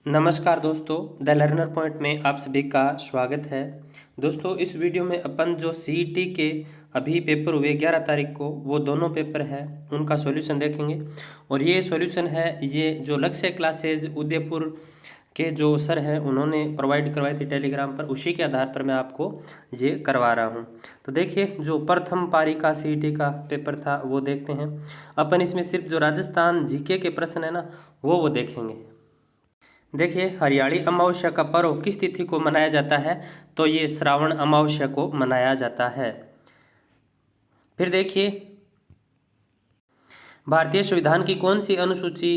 नमस्कार दोस्तों, the learner point में आप सभी का स्वागत है। दोस्तों, इस वीडियो में अपन जो सीईटी के अभी पेपर हुए 11 तारीख को, वो दोनों पेपर है उनका सॉल्यूशन देखेंगे। और ये सॉल्यूशन है, ये जो लक्ष्य क्लासेज उदयपुर के जो सर हैं उन्होंने प्रोवाइड करवाई थी टेलीग्राम पर, उसी के आधार पर मैं आपको ये करवा रहा हूँ। तो देखिए, जो प्रथम पारी का सीईटी का पेपर था वो देखते हैं अपन। इसमें सिर्फ जो राजस्थान जीके के प्रश्न है ना, वो देखेंगे। देखिए, हरियाली अमावस्या का पर्व किस तिथि को मनाया जाता है? तो ये श्रावण अमावस्या को मनाया जाता है। फिर देखिए, भारतीय संविधान की कौन सी अनुसूची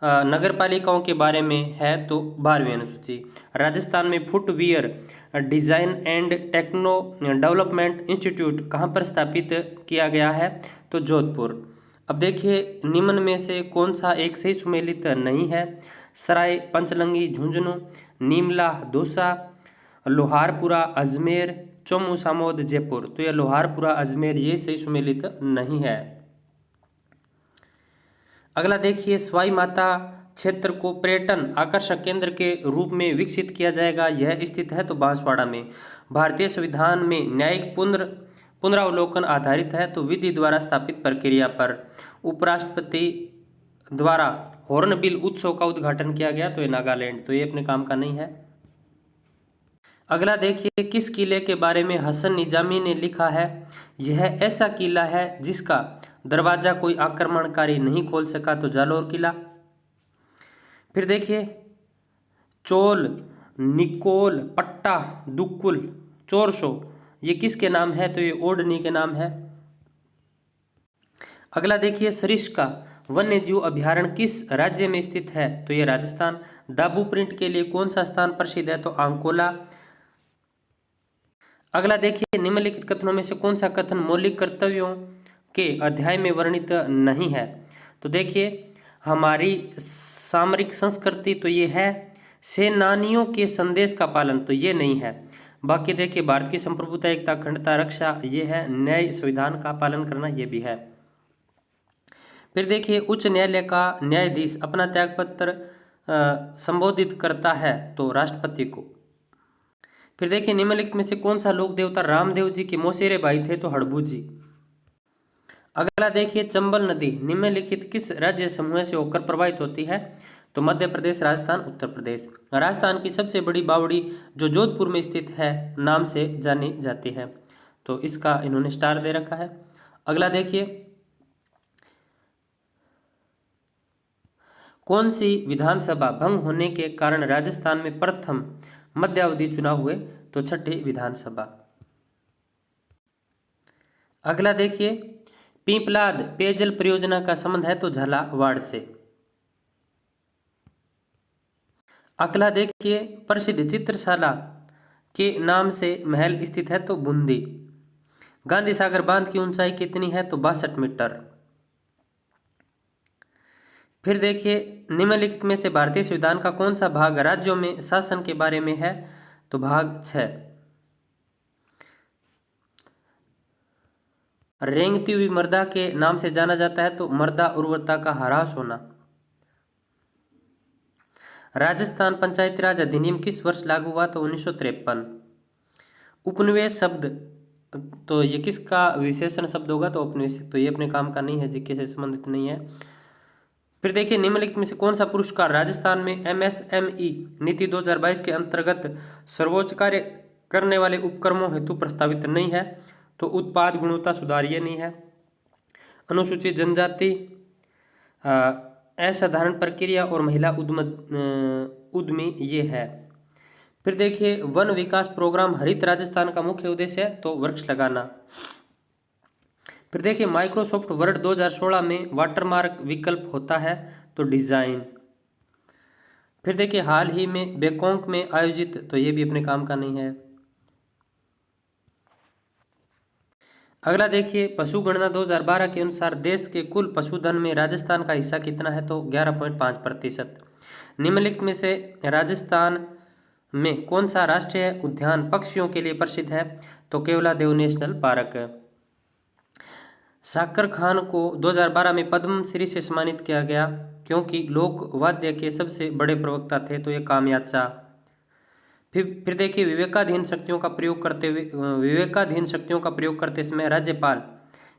नगर पालिकाओं के बारे में है? तो 12वीं अनुसूची। राजस्थान में footwear design and techno development institute कहाँ पर स्थापित किया गया है? तो जोधपुर। अब देखिए, निम्न में से कौन सा एक सही सुमेलित नहीं है? सराय पंचलंगी झुंझुनू, नीमला दौसा, लोहारपुरा अजमेर, चौमू सामोद जयपुर। तो यह लोहारपुरा अजमेर ये सही सुमेलित नहीं है। अगला देखिए, सवाई माता क्षेत्र को पर्यटन आकर्षक केंद्र के रूप में विकसित किया जाएगा, यह स्थित है तो बांसवाड़ा में। भारतीय संविधान में न्यायिक पुनरावलोकन आधारित है तो विधि द्वारा स्थापित प्रक्रिया पर। उपराष्ट्रपति द्वारा हॉर्नबिल उत्सव का उद्घाटन किया गया तो ये नागालैंड। तो ये अपने काम का नहीं है। अगला देखिए, किस किले के बारे में हसन निजामी ने लिखा है? यह ऐसा किला है जिसका दरवाजा कोई आक्रमणकारी नहीं खोल सका, तो जालौर किला। फिर देखिए, चोल, निकोल, पट्टा, दुक्कुल, चोरसो ये किसके नाम है? तो ये ओडनी के नाम है। अगला देखिए, सरिस्का वन्य जीव अभ्यारण्य किस राज्य में स्थित है? तो ये राजस्थान। दाबू प्रिंट के लिए कौन सा स्थान प्रसिद्ध है? तो अंकोला। अगला देखिए, निम्नलिखित कथनों में से कौन सा कथन मौलिक कर्तव्यों के अध्याय में वर्णित नहीं है? तो देखिए, हमारी सामरिक संस्कृति तो ये है। सेनानियों के संदेश का पालन तो ये नहीं है। बाकी देखिए, भारत की संप्रभुता एकता अखंडता रक्षा ये है। न्याय संविधान का पालन करना ये भी है। फिर देखिए, उच्च न्यायालय का न्यायाधीश अपना त्यागपत्र संबोधित करता है तो राष्ट्रपति को। फिर देखिए, निम्नलिखित में से कौन सा लोक देवता रामदेव जी के मौसेरे भाई थे? तो हड़बू जी। अगला देखिए, चंबल नदी निम्नलिखित किस राज्य समूह से होकर प्रवाहित होती है? तो मध्य प्रदेश, राजस्थान, उत्तर प्रदेश। राजस्थान की सबसे बड़ी बावड़ी जो जोधपुर में स्थित है नाम से जानी जाती है, तो इसका इन्होंने स्टार दे रखा है। अगला देखिए, कौन सी विधानसभा भंग होने के कारण राजस्थान में प्रथम मध्यावधि चुनाव हुए? तो छठी विधानसभा। अगला देखिए, पीपलाद पेयजल परियोजना का संबंध है तो झालावाड़ से। अगला देखिए, प्रसिद्ध चित्रशाला के नाम से महल स्थित है तो बूंदी। गांधी सागर बांध की ऊंचाई कितनी है? तो 62 मीटर। फिर देखिए, निम्नलिखित में से भारतीय संविधान का कौन सा भाग राज्यों में शासन के बारे में है? तो भाग 6। रेंगती हुई मृदा के नाम से जाना जाता है तो मृदा उर्वरता का ह्रास होना। राजस्थान पंचायती राज अधिनियम किस वर्ष लागू हुआ? तो 1953। उपनिवेश शब्द तो ये किसका विशेषण शब्द होगा? तो उपनिवेश। तो ये अपने काम का नहीं है, जीके से संबंधित नहीं है। फिर देखिए, निम्नलिखित में से कौन सा पुरस्कार राजस्थान में एमएसएमई नीति 2022 के अंतर्गत सर्वोच्च कार्य करने वाले उपक्रमों हेतु प्रस्तावित नहीं है? तो उत्पाद गुणवत्ता सुधार ये नहीं है। अनुसूचित जनजाति, असाधारण प्रक्रिया और महिला उद्यमी ये है। फिर देखिए, वन विकास प्रोग्राम हरित राजस्थान का मुख्य उद्देश्य है तो वृक्ष लगाना। फिर देखिए, माइक्रोसॉफ्ट वर्ड 2016 में वाटरमार्क विकल्प होता है तो डिजाइन। फिर देखिए, हाल ही में बैंकॉक में आयोजित तो ये भी अपने काम का नहीं है। अगला देखिए, पशु गणना 2012 के अनुसार देश के कुल पशुधन में राजस्थान का हिस्सा कितना है? तो 11.5%। निम्नलिखित में से राजस्थान में कौन सा राष्ट्रीय उद्यान पक्षियों के लिए प्रसिद्ध है? तो केवलादेव नेशनल पार्क। साकर खान को 2012 में पद्म श्री से सम्मानित किया गया क्योंकि लोक वाद्य के सबसे बड़े प्रवक्ता थे, तो ये कामयाचा। फिर देखिए विवेकाधीन शक्तियों का प्रयोग करते समय राज्यपाल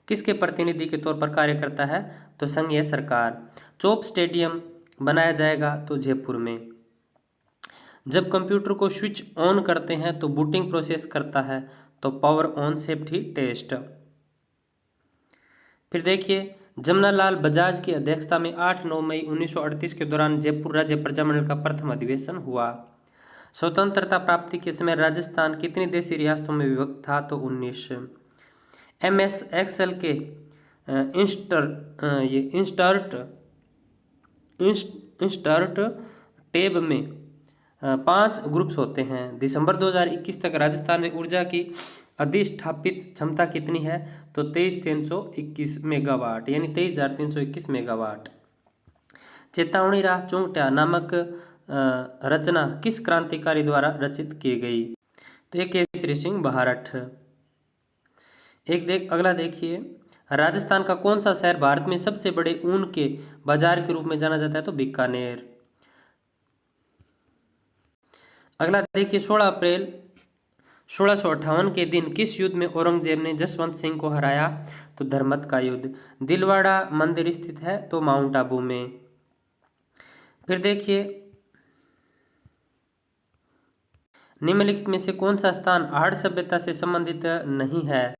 किसके प्रतिनिधि के तौर पर कार्य करता है, तो संघीय सरकार। चोप स्टेडियम बनाया जाएगा, तो जयपुर में। जब कंप्यूटर को स्विच ऑन करते हैं तो बूटिंग प्रोसेस करता है, तो पावर ऑन सेफ्टी टेस्ट। फिर देखिए जमनालाल बजाज की अध्यक्षता में 8-9 मई 1938 के दौरान जयपुर राज्य प्रजामंडल का प्रथम अधिवेशन हुआ। स्वतंत्रता प्राप्ति के समय राजस्थान कितनी देशी रियासतों में विभक्त था, तो 19। MS एक्सेल के इंस्टर्ट टेब में 5 ग्रुप्स होते हैं। दिसंबर 2021 तक राजस्थान में ऊर्जा की अधिष्ठापित क्षमता कितनी है, तो 23,321 मेगावाट, यानी 23,321 मेगावाट। चेतावनी राह चुंगट्या नामक रचना किस क्रांतिकारी द्वारा रचित की गई, तो ये केसरी सिंह बहारठ। अगला देखिए राजस्थान का कौन सा शहर भारत में सबसे बड़े ऊन के बाजार के रूप में जाना जाता है, तो बीकानेर। अगला देखिए 16 अप्रैल 1658 के दिन किस युद्ध में औरंगजेब ने जसवंत सिंह को हराया, तो धर्मत का युद्ध। दिलवाड़ा मंदिर स्थित है, तो माउंट आबू में। फिर देखिए निम्नलिखित में से कौन सा स्थान आहड़ सभ्यता से संबंधित नहीं है,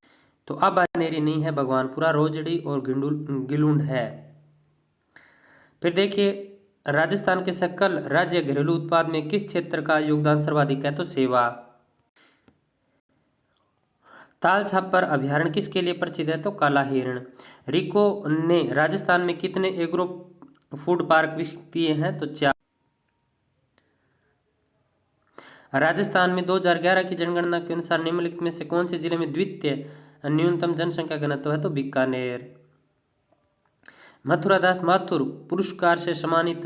तो आबानेरी नहीं है, भगवानपुरा, रोजड़ी और गिलुंड है। फिर देखिए राजस्थान के सकल राज्य घरेलू उत्पाद में किस क्षेत्र का योगदान सर्वाधिक है, तो सेवा। ताल छापर अभ्यारण्य किसके लिए प्रसिद्ध है, तो काला हिरण। रिको ने राजस्थान में कितने एग्रो फूड पार्क विकसित किए हैं, तो 4। राजस्थान में 2011 की जनगणना के अनुसार निम्नलिखित में से कौन से जिले में द्वितीय न्यूनतम जनसंख्या घनत्व है, तो बीकानेर। मथुरादास माथुर पुरस्कार से सम्मानित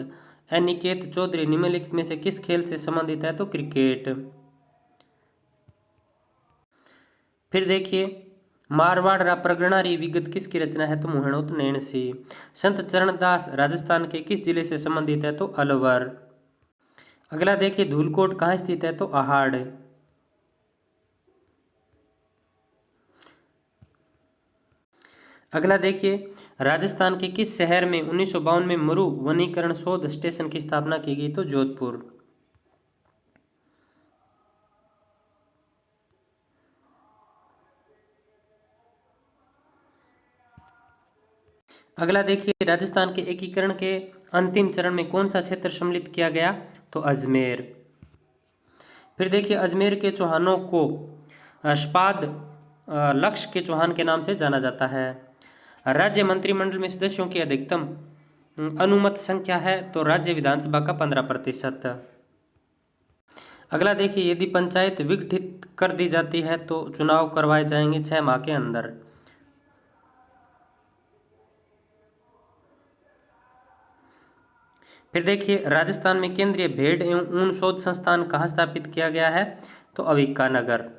अनिकेत चौधरी निम्नलिखित में से किस खेल से संबंधित है, तो क्रिकेट। फिर देखिए मारवाड़ प्रगणारी विगत किसकी रचना है, तो मोहनोत नैणसी। संत चरणदास राजस्थान के किस जिले से संबंधित है, तो अलवर। अगला देखिए धूलकोट कहाँ स्थित है, तो आहाड़। अगला देखिए राजस्थान के किस शहर में 1952 में मरु वनीकरण शोध स्टेशन की स्थापना की गई, तो जोधपुर। अगला देखिए राजस्थान के एकीकरण के अंतिम चरण में कौन सा क्षेत्र सम्मिलित किया गया, तो अजमेर। फिर देखिए अजमेर के चौहानों को स्पाद लक्ष्य के चौहान के नाम से जाना जाता है। राज्य मंत्रिमंडल में सदस्यों की अधिकतम अनुमत संख्या है, तो राज्य विधानसभा का 15%। अगला देखिए यदि पंचायत विघटित कर दी जाती है तो चुनाव करवाए जाएंगे 6 माह के अंदर। फिर देखिए राजस्थान में केंद्रीय भेड़ एवं ऊन शोध संस्थान कहाँ स्थापित किया गया है, तो अविका नगर।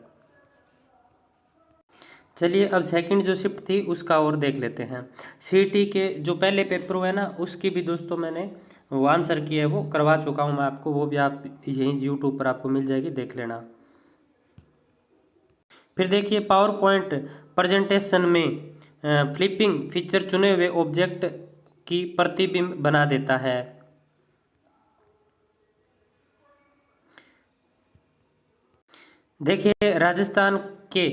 चलिए अब सेकंड जो शिफ्ट थी उसका और देख लेते हैं। सीईटी के जो पहले पेपर हुए ना उसकी भी दोस्तों मैंने वो आंसर किया है, वो करवा चुका हूँ मैं आपको, वो भी आप यहीं यूट्यूब पर आपको मिल जाएगी, देख लेना। फिर देखिए पावर पॉइंट प्रेजेंटेशन में फ्लिपिंग फीचर चुने हुए ऑब्जेक्ट की प्रतिबिंब बना देता है। देखिए राजस्थान के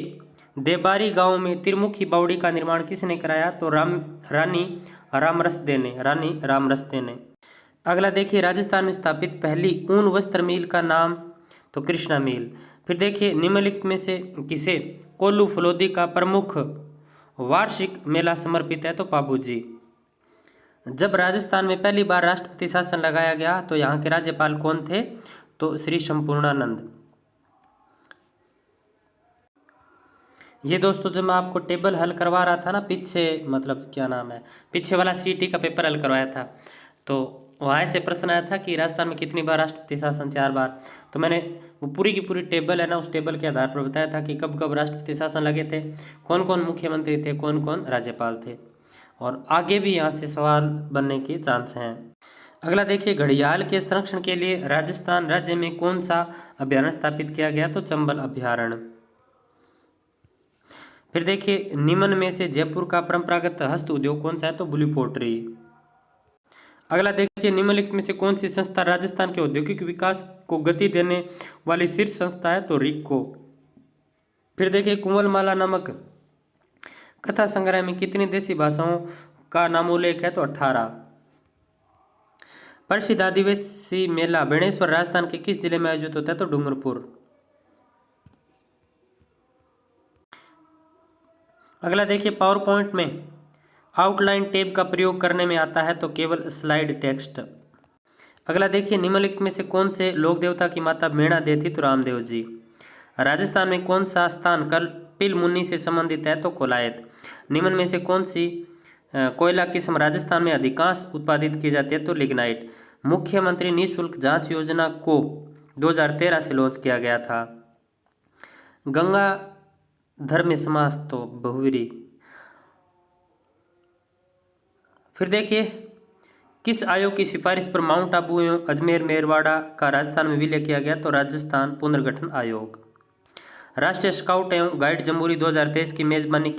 देबारी गांव में त्रिमुखी बावड़ी का निर्माण किसने कराया, तो रानी रामरसते ने। अगला देखिए राजस्थान में स्थापित पहली ऊन वस्त्र मिल का नाम, तो कृष्णा मिल। फिर देखिए निम्नलिखित में से किसे कोल्लू फलोदी का प्रमुख वार्षिक मेला समर्पित है, तो पाबूजी। जब राजस्थान में पहली बार राष्ट्रपति शासन लगाया गया तो यहाँ के राज्यपाल कौन थे, तो श्री संपूर्णानंद। ये दोस्तों जब मैं आपको टेबल हल करवा रहा था ना पीछे, मतलब क्या नाम है, पीछे वाला सीईटी का पेपर हल करवाया था, तो वहाँ से प्रश्न आया था कि राजस्थान में कितनी बार राष्ट्रपति शासन, 4 बार। तो मैंने वो पूरी की पूरी टेबल है ना, उस टेबल के आधार पर बताया था कि कब कब राष्ट्रपति शासन लगे थे, कौन कौन मुख्यमंत्री थे, कौन कौन राज्यपाल थे। और आगे भी यहाँ से सवाल बनने के चांस हैं। अगला देखिए, घड़ियाल के संरक्षण के लिए राजस्थान राज्य में कौन सा अभयारण्य स्थापित किया गया? तो चंबल अभयारण्य। फिर देखिए, निम्न में से जयपुर का परंपरागत हस्त उद्योग कौन सा है? तो ब्लू पोट्री। अगला देखिए, निम्नलिखित में से कौन सी संस्था राजस्थान के औद्योगिक विकास को गति देने वाली शीर्ष संस्था है? तो रिक्को। फिर देखिए, कुंवलमाला नामक कथा संग्रह में कितनी देशी भाषाओं का नामोल्लेख है? तो 18। प्रसिद्ध आदिवासी मेला बेणेश्वर राजस्थान के किस जिले में आयोजित होता है? तो डूंगरपुर। अगला देखिए, पावर पॉइंट में आउटलाइन टैब का प्रयोग करने में आता है? तो केवल स्लाइड टेक्स्ट। अगला देखिए, निम्नलिखित में से कौन से लोक देवता की माता मीणा देती? तो रामदेव जी। राजस्थान में कौन सा स्थान कपिल मुनि से संबंधित है? तो कोलायत। निम्न में से कौन सी कोयला किस्म राजस्थान में अधिकांश उत्पादित की जाती है? तो लिग्नाइट। मुख्यमंत्री निःशुल्क जांच योजना को 2013 से लॉन्च किया गया था। गंगाधर में समास तो बहुवीरी। फिर देखिए, किस आयोग की सिफारिश पर माउंट आबू एवं अजमेर मेरवाड़ा का राजस्थान में विलय किया गया? तो राजस्थान पुनर्गठन आयोग। राष्ट्रीय स्काउट एवं गाइड जम्बूरी 2023 की मेजबानी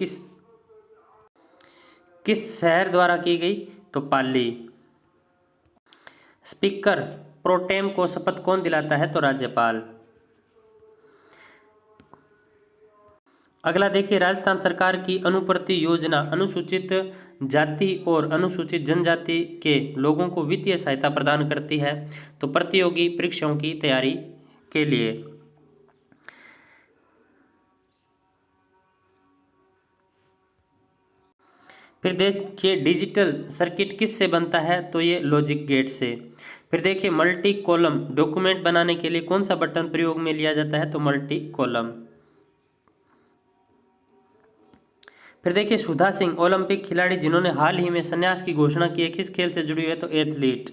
किस शहर द्वारा की गई? तो पाली। स्पीकर प्रोटेम को शपथ कौन दिलाता है? तो राज्यपाल। अगला देखिए, राजस्थान सरकार की अनुपूर्ति योजना अनुसूचित जाति और अनुसूचित जनजाति के लोगों को वित्तीय सहायता प्रदान करती है? तो प्रतियोगी परीक्षाओं की तैयारी के लिए। फिर देखिए, डिजिटल सर्किट किस से बनता है? तो ये लॉजिक गेट से। फिर देखिए, मल्टी कॉलम डॉक्यूमेंट बनाने के लिए कौन सा बटन प्रयोग में लिया जाता है? तो मल्टी कॉलम। फिर देखिए, सुधा सिंह ओलंपिक खिलाड़ी जिन्होंने हाल ही में संन्यास की घोषणा की है, किस खेल से जुड़ी हुई है? तो एथलीट।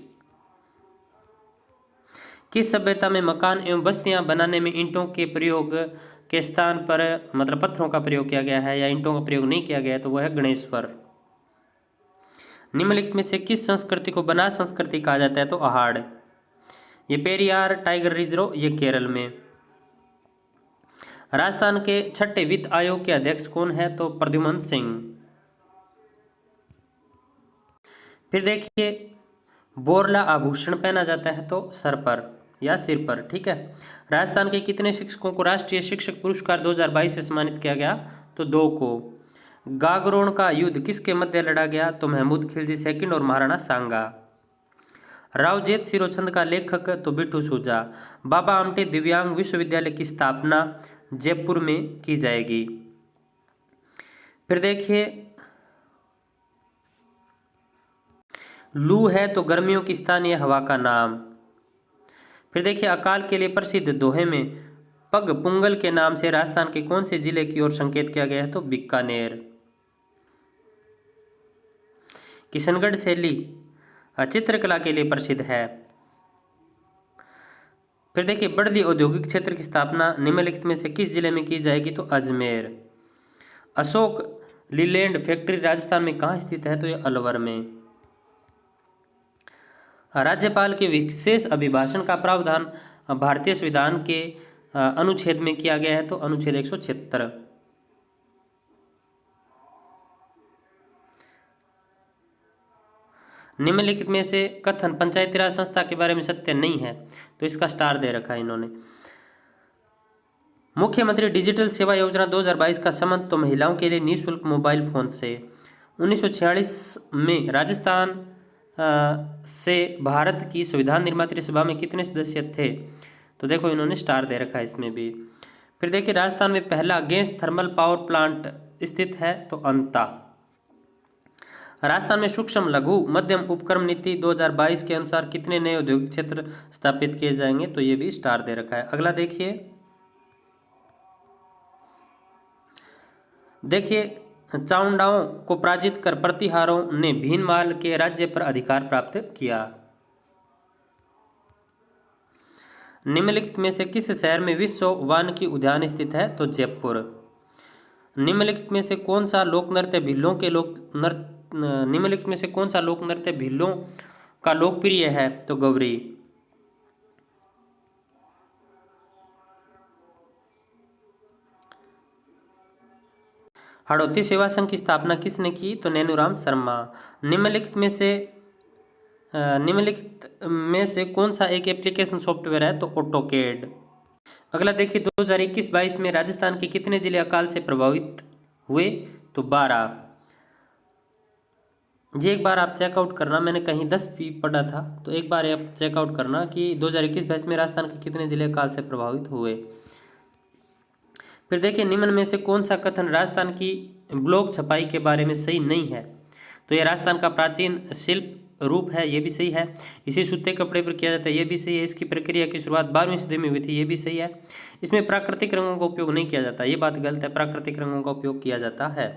किस सभ्यता में मकान एवं बस्तियां बनाने में ईंटों के प्रयोग के स्थान पर मतलब पत्थरों का प्रयोग किया गया है या ईंटों का प्रयोग नहीं किया गया है? तो वह है गणेश्वर। निम्नलिखित में से किस संस्कृति को बनास संस्कृति कहा जाता है? तो आहाड़। ये पेरियार टाइगर रिजर्व ये केरल में। राजस्थान के छठे वित्त आयोग के अध्यक्ष कौन है? तो प्रद्युम्न सिंह। फिर देखिए, बोरला आभूषण पहना जाता है तो सर पर या सिर पर, ठीक है। राजस्थान के कितने शिक्षकों को राष्ट्रीय शिक्षक पुरस्कार 2022 से सम्मानित किया गया? तो 2 को। गागरोन का युद्ध किसके मध्य लड़ा गया? तो महमूद खिलजी सेकंड और महाराणा सांगा। रावजेत सिरोछंद का लेखक तो बिट्टू सूजा। बाबा आमटे दिव्यांग विश्वविद्यालय की स्थापना जयपुर में की जाएगी। फिर देखिए, लू है तो गर्मियों की स्थानीय हवा का नाम। फिर देखिए, अकाल के लिए प्रसिद्ध दोहे में पग पुंगल के नाम से राजस्थान के कौन से जिले की ओर संकेत किया गया है? तो बीकानेर। किशनगढ़ शैली चित्रकला के लिए प्रसिद्ध है। फिर देखिए, बढ़ली औद्योगिक क्षेत्र की स्थापना निम्नलिखित में से किस जिले में की जाएगी? तो अजमेर। अशोक लीलैंड फैक्ट्री राजस्थान में कहाँ स्थित है? तो ये अलवर में। राज्यपाल के विशेष अभिभाषण का प्रावधान भारतीय संविधान के अनुच्छेद में किया गया है? तो अनुच्छेद 176। निम्नलिखित में से कथन पंचायती राज संस्था के बारे में सत्य नहीं है? तो इसका स्टार दे रखा है इन्होंने। मुख्यमंत्री डिजिटल सेवा योजना 2022 का संबंध तो महिलाओं के लिए निःशुल्क मोबाइल फोन से। 1946 में राजस्थान से भारत की संविधान निर्मात्री सभा में कितने सदस्य थे? तो देखो इन्होंने स्टार दे रखा है इसमें भी। फिर देखिए, राजस्थान में पहला गैस थर्मल पावर प्लांट स्थित है? तो अंता। राजस्थान में सूक्ष्म लघु मध्यम उपक्रम नीति 2022 के अनुसार कितने नए औद्योगिक क्षेत्र स्थापित किए जाएंगे? तो ये भी स्टार दे रखा है। अगला देखिए, चाउंडाओं को पराजित कर प्रतिहारों ने भीनमाल के राज्य पर अधिकार प्राप्त किया। निम्नलिखित में से किस शहर में विश्व वानिकी उद्यान स्थित है? तो जयपुर। निम्नलिखित में से कौन सा लोक नृत्य भीलों के लोक नृत्य निम्नलिखित में से कौन सा लोक नृत्य भीलों का लोकप्रिय है? तो गौरी। हाड़ौती सेवा संघ की स्थापना किसने की? तो नैनूराम शर्मा। निम्नलिखित में से कौन सा एक एप्लीकेशन सॉफ्टवेयर है? तो ऑटोकेड। अगला देखिए, 2021-22 में राजस्थान के कितने जिले अकाल से प्रभावित हुए? तो 12। ये एक बार आप चेकआउट करना, मैंने कहीं 10 भी पढ़ा था, तो एक बार आप चेकआउट करना कि 2021-22 में राजस्थान के कितने जिले अकाल से प्रभावित हुए। फिर देखिए, निम्न में से कौन सा कथन राजस्थान की ब्लॉक छपाई के बारे में सही नहीं है? तो यह राजस्थान का प्राचीन शिल्प रूप है, ये भी सही है। इसी सूते कपड़े पर किया जाता है, ये भी सही है। इसकी प्रक्रिया की शुरुआत 12वीं सदी में हुई थी, ये भी सही है। इसमें प्राकृतिक रंगों का उपयोग नहीं किया जाता, ये बात गलत है, प्राकृतिक रंगों का उपयोग किया जाता है।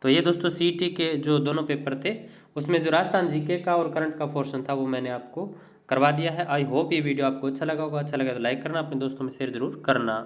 तो ये दोस्तों सीईटी के जो दोनों पेपर थे उसमें जो राजस्थान जीके का और करंट का पोर्शन था वो मैंने आपको करवा दिया है। आई होप ये वीडियो आपको अच्छा लगा होगा। अच्छा लगा तो लाइक करना, अपने दोस्तों में शेयर जरूर करना।